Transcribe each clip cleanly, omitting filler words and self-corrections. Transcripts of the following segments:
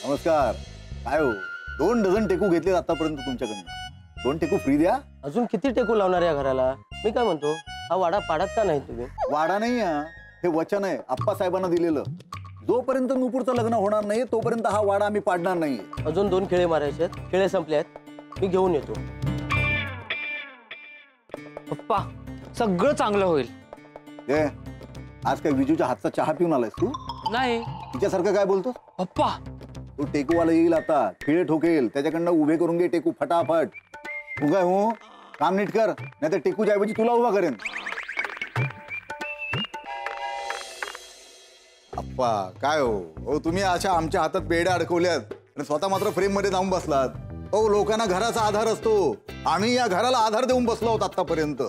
नमस्कार. काय हो 2 डझन टेकू घेतले आतापर्यंत तुमच्याकडनं. 2 टेकू फ्री द्या. अजून किती टेकू लावणार या घराला? मी काय म्हणतो, हा वाडा पाडत का नाही तुम्ही? वाडा नाही हे वचन आहे आप्पासाहेबांना दिलेलं. जोपर्यंत नुपूरचं लग्न होणार नाही तोपर्यंत हा वाडा आम्ही पाडणार नाही. अजून 2 खेळे मारायचे आहेत. खेळे संपले आहेत, मी घेऊन येतो. पप्पा सगळं चांगलं होईल. आज काय विजूच्या हातचा चहा पिऊन आलायस तू? नाही. तिच्यासारखं काय बोलतो पप्पा? तू टेकूवाला येईल आता, खिळे ठोकेल, त्याच्याकडनं उभे करून घे टेकू फटाफट. तू काय हो काम नीट कर, नाही तर टेकूच्या ऐवजी तुला उभा करेन. अप्पा काय हो तुम्ही अशा आमच्या हातात बेड्या अडकवल्यात आणि स्वतः मात्र फ्रेम मध्ये जाऊन बसलात. हो लोकांना घराचा आधार असतो, आम्ही या घराला आधार देऊन बसलो आहोत आतापर्यंत.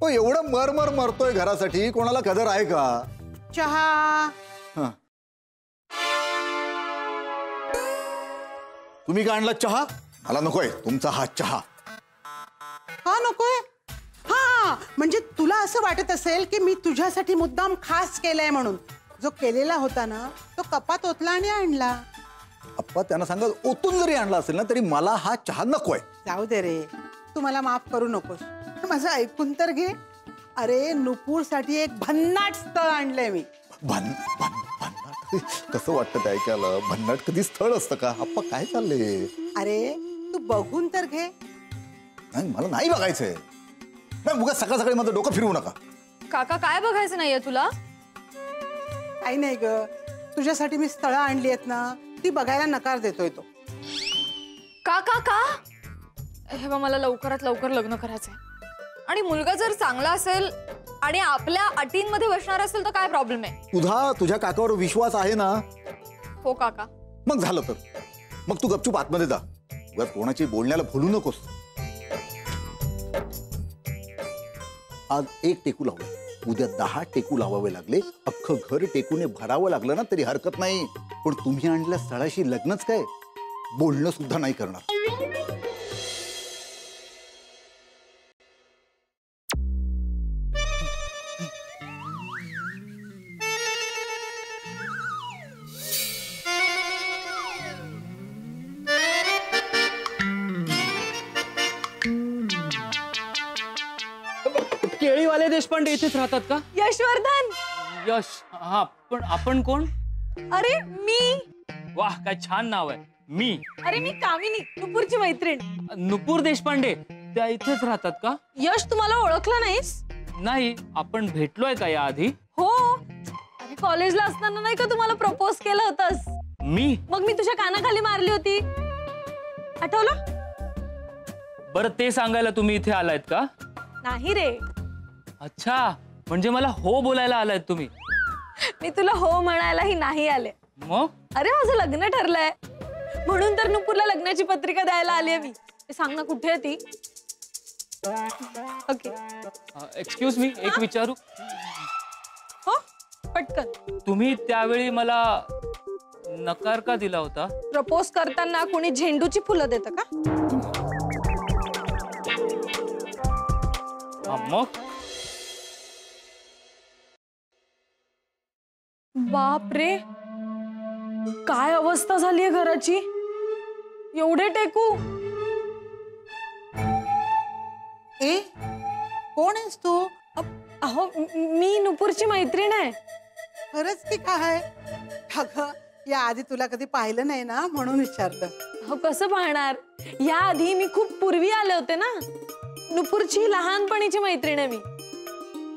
हो एवढं मरमर मरतोय घरासाठी, कोणाला कदर आहे का? चहा. तुम्ही काय आणला चहा? मला नकोय तुमचा हा चहा. का नकोय? हा म्हणजे तुला असं वाटत असेल की मी तुझ्यासाठी मुद्दाम खास केलाय म्हणून. जो केलेला होता ना तो कपात ओतला आणि आणला. अप्पा त्यांना सांगा ओतून जरी आणला असेल ना तरी मला हा चहा नकोय. जाऊ दे रे, तू मला माफ करू नकोस. माझं ऐकून तर घे. अरे नुपूर साठी एक भन्नाट स्थळ आणलंय मी. भन्नाट कसं वाटतं ऐकायला? भन्नाट कधी स्थळ असतं का? अप्पा काय चाललंय? अरे तू बघून तर घे. नाही मला नाही बघायचंय. नाही उगाच सकाळ सकाळी माझं डोकं फिरवू नका. काका काय बघायचं नाहीये तुला? काही नाही ग, तुझ्यासाठी मी स्थळं आणली आहेत ना, ती बघायला नकार देतोय तो. काका का? हे बघ मला लवकरात लवकर लग्न करायचंय आणि मुलगा जर चांगला असेल आणि आपल्या अटींमध्ये बसणार असेल तर काय प्रॉब्लेम आहे? तुझ्या काकावर विश्वास आहे ना? हो काका. मग झालं तर मग तू गपचूप आतमध्ये जा. उगाच कोणाची बोलण्याला भुलू नकोस. आज 1 टेकू लावला, उद्या 10 टेकू लावावे लागले, अख्खं घर टेकूने भरावं लागलं ना तरी हरकत नाही. पण तुम्ही आणलेल्या स्थळाशी लग्नच काय, बोलणं सुद्धा नाही करणार. केळीवाले देशपांडे इथेच राहतात का? यशवर्धन. यश. हा पण आपण कोण? अरे मी. वाह काय छान नाव आहे. मी. अरे मी कामिनी, नुपूरची मैत्रीण. नुपूर देशपांडे त्या इथेच राहतात का? यश तुम्हाला ओळखलं नाहीस? नाही. आपण भेटलोय का याआधी? हो. अरे कॉलेजला असताना नाही का तुम्हाला प्रपोज केलं होतंस? मी? मग मी तुझ्या कानाखाली मारली होती, आठवलं? बरं ते सांगायला तुम्ही इथे आलायत का? नाही रे. अच्छा म्हणजे मला हो बोलायला आलायत तुम्ही? मी तुला हो म्हणायलाही नाही आले. मग? अरे माझं लग्न ठरलंय म्हणून तर नुपूरला लग्नाची पत्रिका द्यायला आलीये मी. ते सांग ना कुठे आहे ती? ओके. एक्सक्यूज मी एक विचारू? हो पटकन. तुम्ही त्यावेळी मला नकार का दिला होता? प्रपोज करताना कोणी झेंडूची फुलं देतं का? मग? बाप रे, काय अवस्था झालीये घराची. एवढे टेकू. ए कोण आहेस तू? अहो मी नुपूरची मैत्रीण आहे. खरंच की काय? अगं या आधी तुला कधी पाहिलं नाही ना म्हणून विचारलं. अहो कसं पाहणार, या आधी मी खूप पूर्वी आले होते ना. नुपूरची लहानपणीची मैत्रीण आहे मी.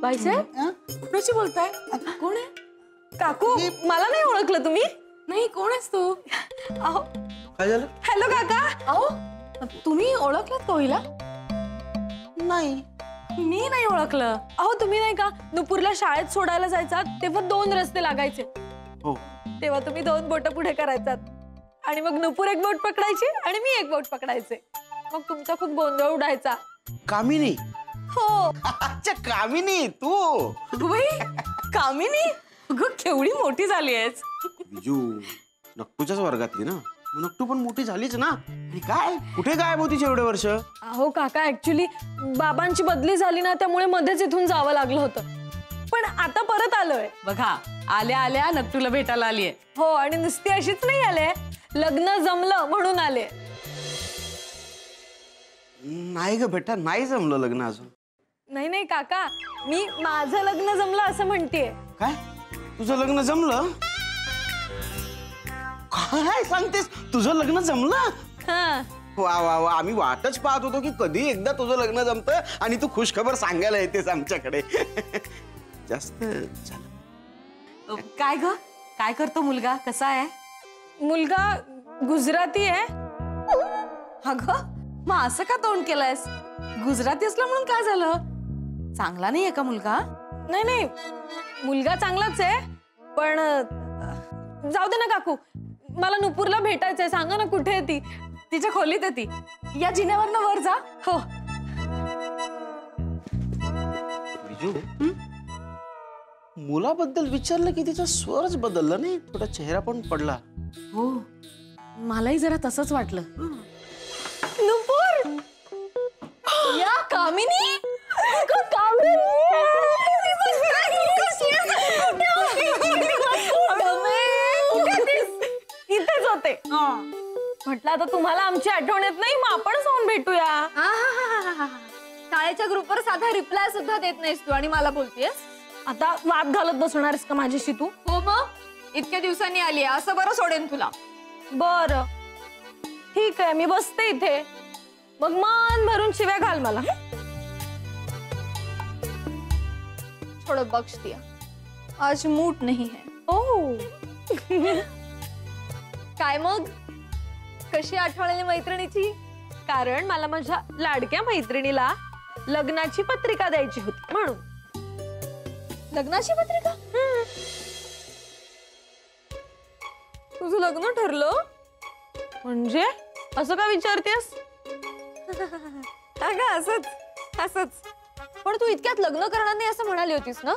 बाईसाहेब कुणाची बोलताय? कोण आहे? काकू मला नाही ओळखलं तुम्ही? नाही कोण आहेस तू? अहो काय झालं? हॅलो काका. अहो तुम्ही ओळखलात कोहिला? नाही. मी नाही ओळखलं. अहो तुम्ही नाही का नुपूरला शाळेत सोडायला जायचा तेव्हा 2 रस्ते लागायचे. हो. तेव्हा तुम्ही 2 बोट पुढे करायचात आणि मग नुपूर 1 बोट पकडायची आणि मी 1 बोट पकडायचे. मग तुमचा खूप गोंधळ उडायचा. कामिनी? हो. अच्छा कामिनी तू? बाई कामिनी, अगं केवढी मोठी झाली आहेस. विजू नक्टूच्याच वर्गातली ना, नक्टू पण मोठी झालीच ना. आणि काय कुठे गायब होतीच एवढे वर्ष? अहो काका ऍक्च्युली बाबांची बदली झाली ना त्यामुळे मध्येच इथून जावं लागलं होतं. पण आता परत आलोय. बघा आल्या आल्या नक्टूला भेटायला आलीये. हो आणि नुसती अशीच नाही आले, लग्न जमलं म्हणून आले. नाही ग बेटा, नाही जमलं लग्न अजून. नाही नाही काका, मी माझं लग्न जमलं असं म्हणतेय. काय तुझं लग्न जमलं? काय सांगतेस, तुझं लग्न जमलं? हा. वा वा वा, आम्ही वाटच पाहत होतो की कधी एकदा तुझं लग्न जमतं आणि तू खुशखबर सांगायला येतेस आमच्याकडे. जास्त झालं. काय ग, काय करतो मुलगा, कसा आहे? मुलगा गुजराती आहे. अगं मग असं का तोंड केलंयस? गुजराती असलं म्हणून काय झालं? चांगला नाहीये का मुलगा? नाही नाही, मुलगा चांगलाच आहे, पण जाऊ दे ना काकू, मला नुपूरला भेटायचंय. सांगा ना कुठे आहे ती? तिच्या खोलीत आहे ती. या जिन्यावरनं वर जा. हो. बिजू, मुलाबद्दल विचारलं की तिचा स्वरच बदलला, नाही थोडा चेहरा पण पडला. हो, मलाही जरा तसंच वाटलं. नुपूर, या कामिनी. इथेच होते. म्हटलं आता तुम्हाला आमची आठवण येत नाही, मग आपण जाऊन भेटूया. शाळेच्या ग्रुपवर साधा रिप्लाय सुद्धा देत नाहीस तू आणि मला बोलतेस. आता वाद घालत बसणारस का माझ्याशी तू? हो मग, इतक्या दिवसांनी आली असं बरं सोडेन तुला. बर ठीक आहे, मी बसते इथे, मग मन भरून शिव्या घाल मला. थोडं बख्श दिया, आज मूड नहीं है. ओ. काय मग, कशी आठवण आली मैत्रिणीची? कारण मला माझ्या लाडक्या मैत्रिणीला लग्नाची पत्रिका द्यायची होती म्हणून. लग्नाची पत्रिका? तुझं लग्न ठरलं म्हणजे असं का विचारतेस? अगं असंच असंच. पण तू इतक्यात लग्न करणार नाही असं म्हणाली होतीस ना?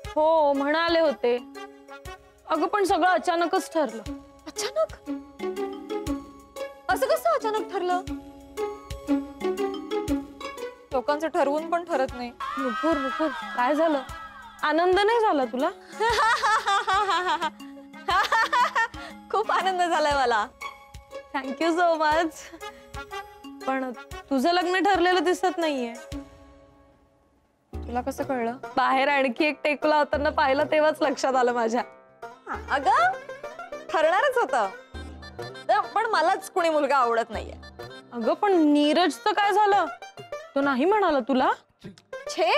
हो म्हणाले होते. अगं पण सगळं अचानकच ठरलं. अचानक? असं कसं अचानक ठरलं? लोकांचं ठरवून पण ठरत नाही. नुपूर नुपूर, काय झालं? आनंद नाही झाला तुला? खूप आनंद झालाय मला. Thank you so much. पण तुझं लग्न ठरलेलं दिसत नाहीये. तुला कसं कळलं? बाहेर आणखी एक टेकला होताना पाहिलं तेव्हाच लक्षात आलं माझ्या. अगं ठरणारच होतं, पण मलाच कुणी मुलगा आवडत नाहीये. अगं पण नीरजचं काय झालं? तो नाही म्हणाला तुला? छे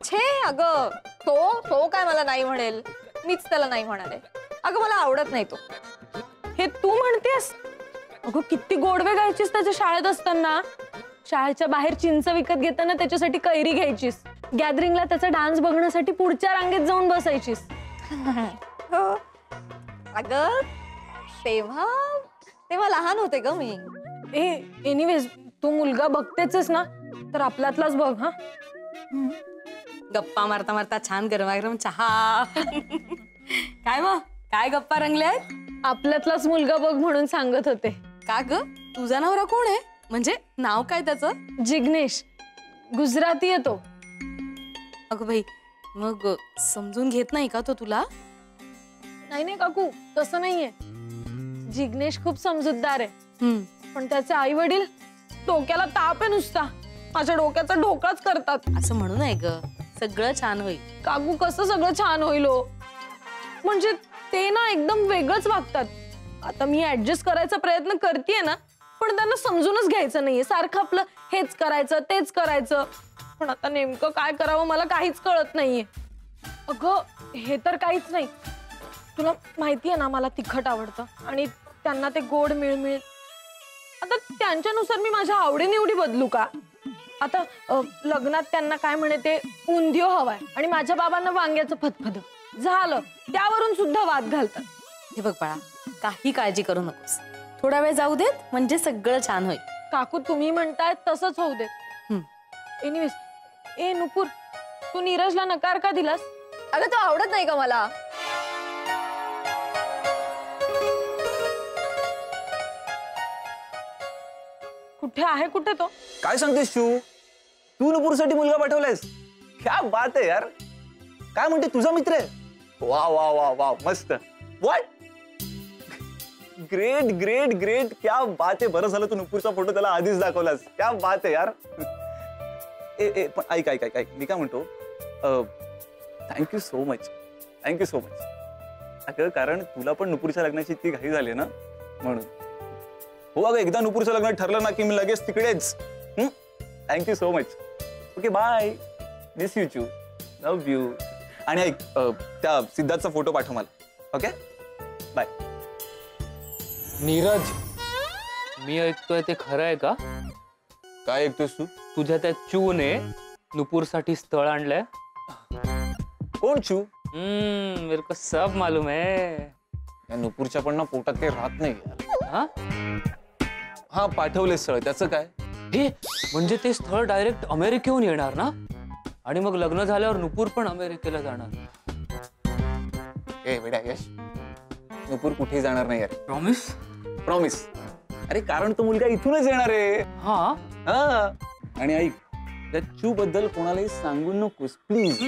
छे, अगं तो काय मला नाही म्हणेल, मीच त्याला नाही म्हणाले. अगं मला आवडत नाही तो. हे तू म्हणतेस? अगं किती गोडवे गायचीस त्याच्या शाळेत असताना. शाळेच्या बाहेर चिंच विकत घेताना त्याच्यासाठी कैरी घ्यायचीस. गॅदरिंगला त्याचा डान्स बघण्यासाठी पुढच्या रांगेत जाऊन बसायचीस. हो अगं तेव्हा लहान होते ग मी. एनिवेज तू मुलगा बघतेच ना, तर आपल्यातलाच बघ. हा, गप्पा मारता मारता छान गरमागरम चहा. काय मग, काय गप्पा रंगल्यात? आपल्यातलाच मुलगा बघ म्हणून सांगत होते. का ग, तुझा नवरा कोण आहे? म्हणजे नाव काय त्याचं? जिग्नेश. गुजराती आहे तो. अगं बाई, मग समजून घेत नाही का तो तुला? नाही नाही काकू, तसं नाहीये. जिग्नेश खूप समजूतदार आहे, पण त्याचे आई वडील डोक्याला ताप आहे नुसता. माझ्या डोक्याचा ढोकळाच करतात. असं म्हणू नये ग, सगळं छान होईल. काकू कसं सगळं छान होईल हो? म्हणजे ते ना एकदम वेगळंच वागतात. आता मी ऍडजस्ट करायचा प्रयत्न करतेय ना, पण त्यांना समजूनच घ्यायचं नाहीये. सारखं आपलं हेच करायचं तेच करायचं. पण आता नेमकं काय करावं मला काहीच कळत नाहीये. अगं हे तर काहीच नाही. तुला माहितीये ना मला तिखट आवडतं आणि त्यांना ते गोड मिळमिळ. आता त्यांच्यानुसार मी माझ्या आवडीनिवडी बदलू का? आता लग्नात त्यांना काय म्हणे ते उंधियो हवाय आणि माझ्या बाबांना वांग्याचं फतफद झालं. त्यावरून सुद्धा वाद घालतात. हे बघ बाळा, काही काळजी करू नकोस. थोडा वेळ जाऊ देत, म्हणजे सगळं छान होईल. काकू तुम्ही म्हणताय तसंच होऊ देत. एनिवेज, ए नुपूर, तू नीरजला नकार का दिलास? अगं तो आवडत नाही का मला. कुठे आहे कुठे तो? काय सांगतेस तू नुपूरसाठी मुलगा पाठवलायस? क्या बात आहे यार. काय म्हणते, तुझा मित्र आहे? वा वा वा वा, मस्त. व्हॉट? ग्रेट ग्रेट ग्रेट, क्या बात आहे. बरं झालं तू नुपूरचा फोटो त्याला आधीच दाखवलास. क्या बात आहे यार. पण ऐक ऐक ऐक ऐक, मी काय म्हणतो, thank you so much, thank you so much. अगं कारण तुला पण नुपूरच्या लग्नाची इतकी घाई झाली ना, म्हणून. हो अगं, एकदा नुपूरचं लग्न ठरलं ना की मी लगेच तिकडेच. Thank you so much. Okay bye. Miss you चू, लव्ह यू. आणि ऐक, त्या सिद्धार्थचा फोटो पाठव मला. Okay bye. नीरज, मी ऐकतोय ते खरं आहे का? काय ऐकतोस तू? तुझ्या त्या चूने नुपूरसाठी स्थळ आणलंय. कोण चू? मेरे को सब मालूम है. या नुपूरच्या पण ना पोटात काही राहत नाही यार. हा हा पाठवले स्थळ, त्याचं काय? हे म्हणजे ते स्थळ डायरेक्ट अमेरिकेहून येणार ना, आणि मग लग्न झाल्यावर नुपूर पण अमेरिकेला जाणार. ए बेटा यश, नुपूर कुठेही जाणार नाही यार. प्रॉमिस? प्रॉमिस. अरे कारण तो मुलगा इथूनच येणार आहे. हा. हा. आणि ऐक, त्या चू बद्दल कोणालाही सांगू नकोस प्लीज.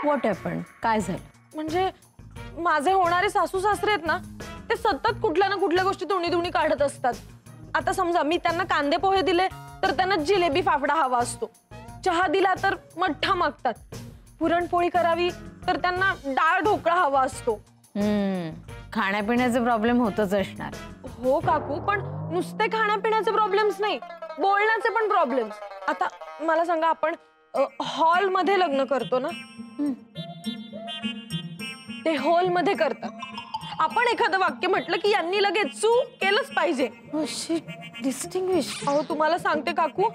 What happen? काय झालं? म्हणजे माझे होणारे सासू सासरे आहेत ना, ते सतत कुठल्या ना कुठल्या गोष्टी तोंडी काढत असतात. आता समजा मी त्यांना कांदे पोहे दिले तर त्यांना जिलेबी फाफडा हवा असतो. चहा दिला तर मठ्ठा मागतात. पुरणपोळी करावी तर त्यांना डाळ ढोकळा हवा असतो. खाण्यापिण्याचे प्रॉब्लेम होतच असणार. हो काकू, पण नुसते खाण्यापिण्याचे प्रॉब्लेम्स नाही, बोलण्याचे पण प्रॉब्लेम्स. आता मला सांगा, आपण हॉल मध्ये लग्न करतो ना, ते हॉल मध्ये करतात. आपण एखादं वाक्य म्हटलं की यांनी लगेच चू केलंच पाहिजे. डिस्टिंग्विश. अहो तुम्हाला सांगते काकू,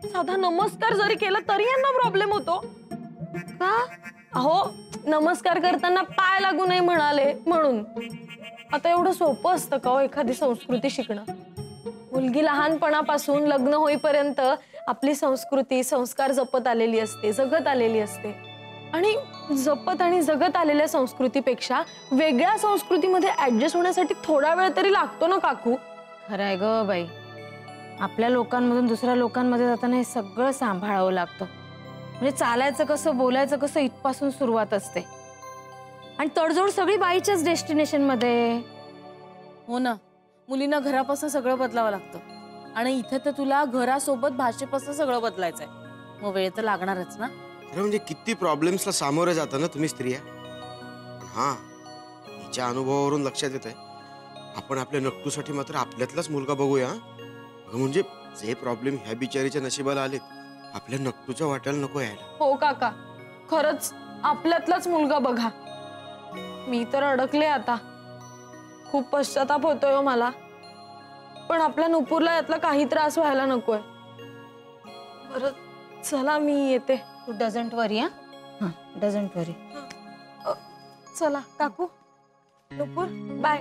साधा नमस्कार जरी केला तरी यांना प्रॉब्लेम होतो. का? अहो नमस्कार करताना पाय लागू नये म्हणाले म्हणून. आता एवढं सोपं असतं का हो एखादी संस्कृती शिकणं? मुलगी लहानपणापासून लग्न होईपर्यंत आपली संस्कृती संस्कार जपत आलेली असते, जगत आलेली असते. आणि जपत आणि जगत आलेल्या संस्कृतीपेक्षा वेगळ्या संस्कृतीमध्ये ऍडजस्ट होण्यासाठी थोडा वेळ तरी लागतो ना काकू. खरंय ग बाई, आपल्या लोकांमधून दुसऱ्या लोकांमध्ये जाताना हे सगळं सांभाळावं लागतं. म्हणजे चालायचं कसं, बोलायचं कसं, इथपासून सुरुवात असते. आणि तडजोड सगळी बाईच्याच डेस्टिनेशन मध्ये. हो ना, मुलींना घरापासून सगळं बदलावं लागतं, आणि इथे तर तुला घरासोबत भाषेपासून सगळं बदलायचंय. मग वेळ तर लागणारच ना. म्हणजे किती प्रॉब्लेम्सला सामोरे जाता ना तुम्ही स्त्रिया. हा, हिच्या अनुभवावरून लक्षात येत आहे, आपण आपल्या नक्कूसाठी मात्र आपल्यातलाच मुलगा बघूया. म्हणजे जे प्रॉब्लेम ह्या बिचारीच्या नशिबाला आलेत, आपल्या नक्कूच्या वाट्याला नको यायला. हो काका, खरंच आपल्यातलाच मुलगा बघा. मी तर अडकले आता. खूप पश्चाताप होतोय हो मला, पण आपल्या नुपूरला यातला काही त्रास व्हायला नकोय. बरं चला, मी येते. तू डझंट वरी. हा, डझंट वरी. चला काकू, नुपूर बाय.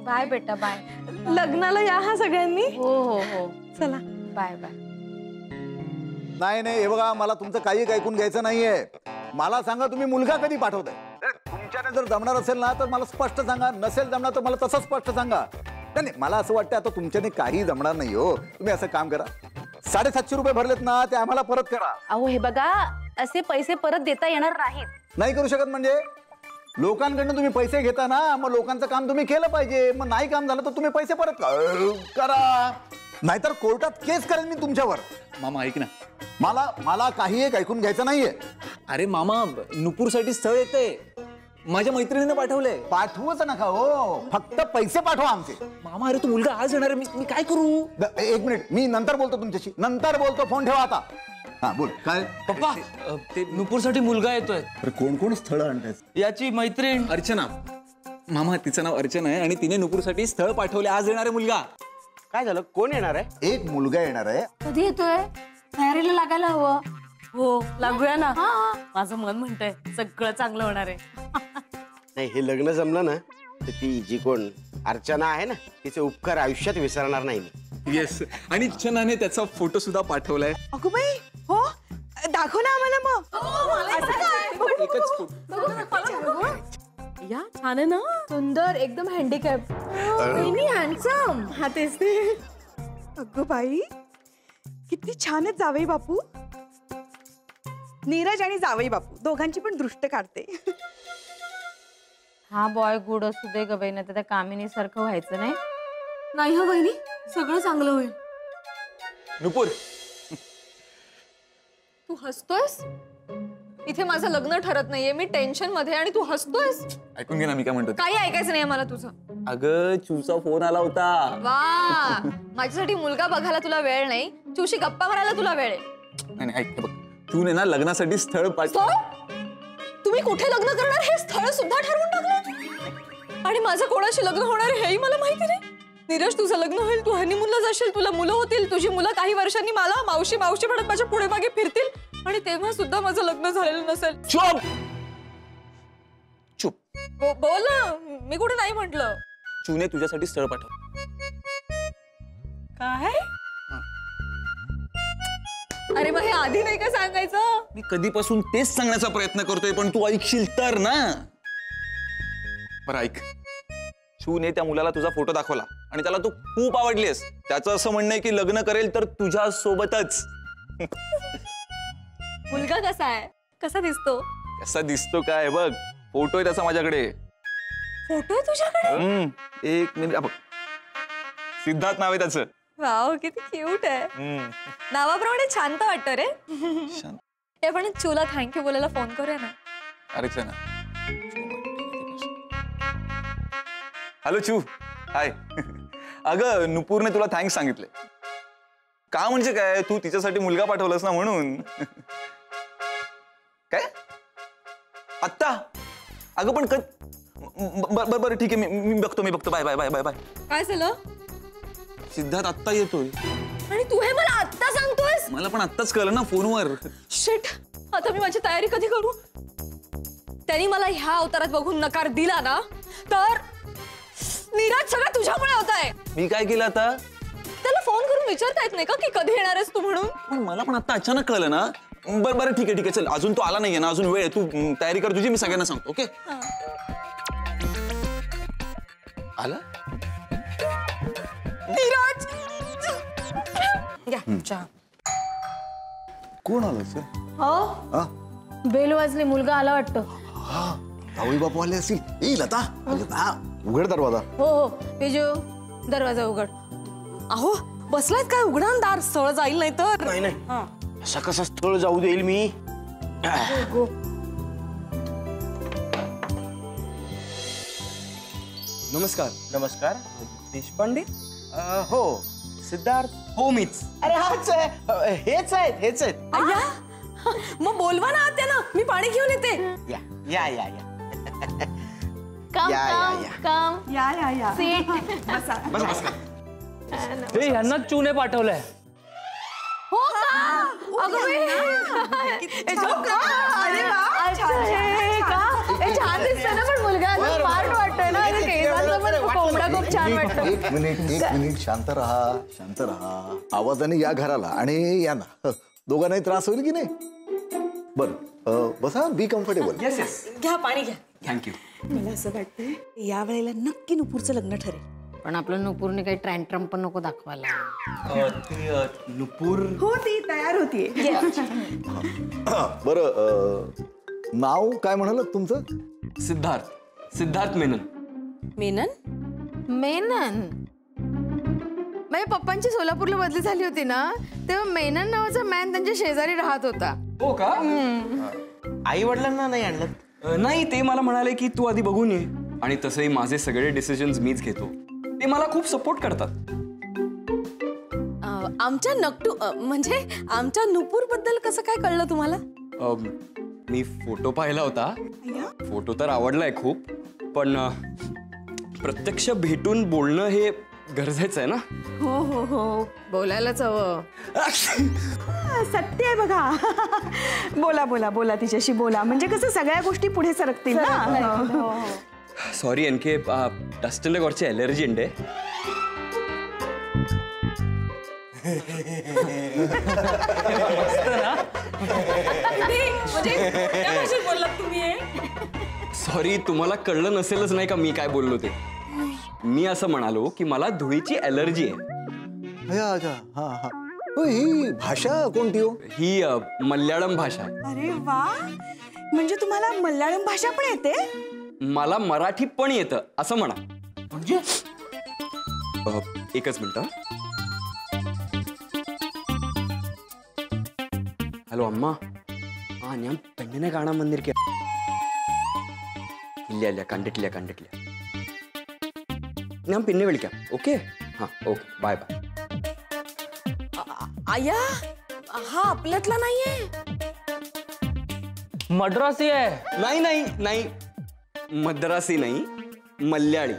बाय बेटा, बाय. लग्नाला या हा सगळ्यांनी. हो हो हो, चला बाय बाय. नाही नाही, हे बघा, मला तुमचं काही ऐकून घ्यायचं नाहीये. मला सांगा, तुम्ही मुलगा कधी पाठवताय? तुमच्याने जर जमणार असेल ना तर मला स्पष्ट सांगा, नसेल जमणार तर मला तसं स्पष्ट सांगा. नाही, मला असं वाटतं आता तुमच्याने काही जमणार नाही हो. तुम्ही असं काम करा, 750 रुपये भरलेत ना, ते आम्हाला परत करा. अहो हे बघा, असे पैसे परत देता येणार नाहीत. नाही करू शकत म्हणजे? लोकांकडनं तुम्ही पैसे घेता ना, मग लोकांचं काम तुम्ही केलं पाहिजे. मग नाही काम झालं तर तुम्ही पैसे परत करा, नाहीतर कोर्टात केस करेन मी तुमच्यावर. मामा ऐक ना, मला काही एक ऐकून घ्यायचं नाहीये. अरे मामा, नुपूरसाठी स्थळ येतंय, माझ्या मैत्रिणीने पाठवलंय. पाठवूच नका हो, फक्त पैसे पाठवा आमचे. मामा अरे, तू मुलगा आज येणार आहे, मी काय करू? एक मिनिट, मी नंतर बोलतो तुमच्याशी, नंतर बोलतो. फोन ठेवा आता. हा बोल. काय पप्पा, ते नुपूरसाठी मुलगा येतोय. कोण कोण स्थळ आणतायत? याची मैत्रीण अर्चना. मामा तिचं नाव अर्चना आहे, आणि तिने नुपूरसाठी स्थळ पाठवले. आज येणार आहे मुलगा. काय झालं, कोण येणार आहे? एक मुलगा येणार आहे. कधी येतोय? तयारीला लागायला हवं. हो लागूया ना. माझं मन म्हणतंय सगळं चांगलं होणार आहे. नाही, हे लग्न जमलं ना तर ती जी कोण अर्चना आहे ना, तिचे उपकार आयुष्यात विसरणार नाही मी. येस, आणि अर्चनाने त्याचा फोटो सुद्धा पाठवलाय. अगो बाई, हो दाखव ना आम्हाला मग. एकच फोटो. या छान आहे ना, सुंदर, एकदम हँडिकॅप, हँडसम. हा तेच ते. अगो बाई, किती छान आहेत जावई बापू. नीरज आणि जावई बापू दोघांची पण दृष्ट काढते. हा बॉय गुड असू दे ग बाई, नाही तर त्या कामिनी सारखं व्हायचं नाही. नाही हो बहिणी, सगळं चांगलं होईल. नुपूर, तू हसतोयस? इथे माझं लग्न ठरत नाहीये, मी टेन्शन मध्ये आणि तू हसतोयस. ऐकून घे ना मी काय म्हणतो. काही ऐकायचं नाही मला तुझं. अगं चूचा फोन आला होता. वा, माझ्यासाठी मुलगा बघायला तुला वेळ नाही, चूशी गप्पा मारायला तुला वेळ आहे. नाही ऐक हे बघ, चूने ना लग्नासाठी स्थळ स्थळ? तुम्ही कुठे लग्न करणार हे स्थळ सुद्धा ठरवून टाकलं? आणि माझं कोणाशी लग्न होणार हेही मला माहिती नाही. नीरज, तुझं लग्न होईल, तू हनीमूनला जाशील, तुला मुलं होतील, तुझी मुलं काही वर्षांनी मला मावशी मावशी म्हणत माझ्या पुढे मागे फिरतील, आणि तेव्हा सुद्धा माझं लग्न झालेलं नसेल. चुप चुप. बोल ना, मी कुठे नाही म्हटलं. चूने तुझ्यासाठी स्थळ पाठव. काय? अरे मग हे आधी नाही का सांगायचं? मी कधीपासून तेच सांगण्याचा प्रयत्न करतोय, पण तू ऐकशील तर ना. बरं ऐक, चूने त्या मुलाला तुझा फोटो दाखवला आणि त्याला तू खूप आवडलीस. त्याचं असं म्हणणं आहे की लग्न करेल तर तुझ्या सोबतच. मुलगा कसा आहे, कसा दिसतो? कसा दिसतो काय बघ, फोटो आहे त्याचा माझ्याकडे. फोटो आहे तुझ्याकडे? एक मिनिट बघ, सिद्धार्थ नाव आहे त्याचं. वाव, किती क्यूट आहे. नावाप्रमाणे शांत वाटतं रे. शांत. हे पण चूला थँक्यू बोलायला फोन करूया ना. अरे ना. हॅलो चू, हाय. अगं नुपूरने तुला थँक्स सांगितले. का म्हणजे काय, तू तिच्यासाठी मुलगा पाठवलास ना म्हणून. काय आत्ता? अगं पण बरं ठीक आहे, मी बघतो. Bye bye bye bye bye. काय झालं? सिद्धार्थ आत्ता येतोय. आणि तू हे मला आत्ता सांगतोयस? मला पण आत्ताच कळलं ना फोनवर. शिट, आता मी माझी तयारी कधी करू? त्यांनी मला ह्या अवतारात बघून नकार दिला ना, तर नीरज सगळं तुझ्यामुळे होत आहे. मी काय केलं आता? त्याला फोन करून विचारता येत नाही का की कधी येणार आहेस तू म्हणून? पण मला पण आता अचानक कळलं ना. बरं ठीक आहे चल, अजून तो आला नाहीये ना, अजून वेळ आहे. तू तयारी कर तुझी, मी सगळ्यांना सांगतो. ओके? आला नीरज. घ्या चहा. कोण आलं सर? हो, बेल वाजली, मुलगा आला वाटतं. जावई बापू आले असतील. येईल आता. उघड दरवाजा. हो बिजू, दरवाजा उघड. अहो बसलायत काय? उघडा ना दार, स्थळ जाईल नाही तर. नाही असं कसं स्थळ जाऊ देईल मी? नमस्कार. नमस्कार. देशपांडे? हो, सिद्धार्थ. हो मीच. अरे हाच आहे, हेच आहेत. अय्या, मग बोलवा ना त्यांना, मी पाणी घेऊन येते. या. काम या, काम या. काम या या या. सीट. बस. हे ह्यांना चूने पाठवलंय. हो का? अगं बाई. अरे वा, अच्छा, हे का? हे छान दिसतंय ना, पण मुलगा असं स्मार्ट वाटतोय ना, आणि केसांचं पण कोंबडा खूप छान वाटतं. एक मिनिट शांत राहा. आवाजाने या घराला आणि यांना दोघांनाही त्रास होईल की नाही? बरं बसा, बी कम्फर्टेबल. येस. घ्या पाणी घ्या. थँक्यू. मला असं वाटतंय या वेळेला नक्की नुपूरचं लग्न ठरेल. पण आपलं नुपूरने काही ट्रँट्रम पण नको दाखवायला. नुपूर. हो, ती तयार होतीये. बरं नाव काय म्हणाल तुमचं? सिद्धार्थ मेनन. मेनन? मेनन? माझ्या पप्पांची सोलापूरला बदली झाली होती ना, तेव्हा मेनन नावाचा मॅन त्यांच्या शेजारी राहत होता. हो का? आई वडिलांना नाही आणलं? नाही, ते मला म्हणाले की तू आधी बघून ये, आणि तसंही माझे सगळे डिसिजन्स मीच घेतो. ते मला खूप सपोर्ट करतात. आमच्या म्हणजे आमच्या नुपूर बद्दल कसं काय कळलं तुम्हाला? मी फोटो पाहिला होता. फोटो तर आवडलाय खूप, पण प्रत्यक्ष भेटून बोलणं हे गरजेचं आहे ना. हो, बोलायलाच हवं. सत्य आहे बघा. बोला तिच्याशी बोला, म्हणजे कसं सगळ्या गोष्टी पुढे सरकतील ना. സോറി എനിക്ക് ഡസ്റ്റിന്റെ കുറച്ച് അലർജി ഉണ്ട്. सॉरी, तुम्हाला कळलं नसेलच नाही का मी काय बोललो ते. मी असं म्हणालो की मला धुळीची अलर्जी आहे. अच्छा. ही भाषा कोणती हो? ही मल्याळम भाषा. अरे वा, म्हणजे तुम्हाला मल्याळम भाषा पण येते? मला मराठी पण येतं असं म्हणा. म्हणजे एकच मिनिट. ഹലോ അമ്മ. ഞാൻ പെണ്ണിനെ കാണാൻ വന്നിരിക്കുക. ഇല്ല കണ്ടിട്ടില്ല. ഞാൻ പിന്നെ വിളിക്കാം. ഓക്കെ? Okay bye. आया हा आपल्यातला नाहीये. मद्रासी आहे. नाही मद्रासी नाही, मल्याळी.